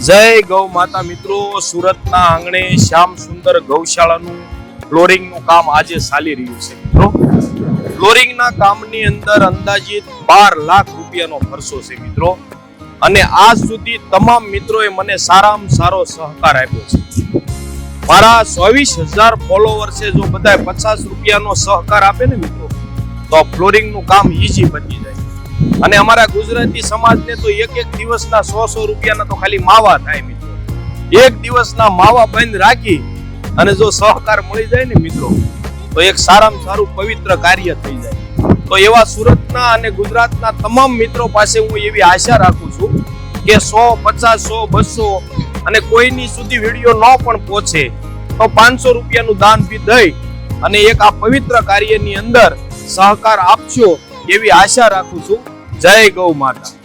જય ગૌ માતા મિત્રો, સુરતના આંગણે શ્યામ સુંદર ગૌશાળાનું ફ્લોરિંગનું કામ આજે ચાલી રહ્યું છે મિત્રો. ફ્લોરિંગના કામની અંદર અંદાજિત 12 લાખ રૂપિયાનો ખર્ચો છે મિત્રો. અને આજ સુધી તમામ મિત્રોએ મને સારામાં સારો સહકાર આપ્યો છે. મારા 24,000 ફોલોવર્સે જો બધાએ 50 રૂપિયાનો સહકાર આપે ને મિત્રો, તો ફ્લોરિંગનું કામ ઈઝી બની જાય. અને અમારા ગુજરાતી સમાજને તો એક દિવસના 100 રૂપિયાના તો ખાલી માવા થાય મિત્રો. એક દિવસના માવા બંધ રાખી અને જો સહકાર મળી જાય ને મિત્રો, તો એક સારામાં સારું પવિત્ર કાર્ય થઈ જાય. તો એવા સુરતના અને ગુજરાતના તમામ મિત્રો પાસે હું એવી આશા રાખું છું કે 100, 50, 100, 200 અને કોઈની સુધી વિડીયો ન પણ પહોંચે તો 500 રૂપિયાનું દાન બી દઈ અને એક આ પવિત્ર કાર્યની અંદર સહકાર આપશો એવી આશા રાખું છું. જય ગૌ માતા.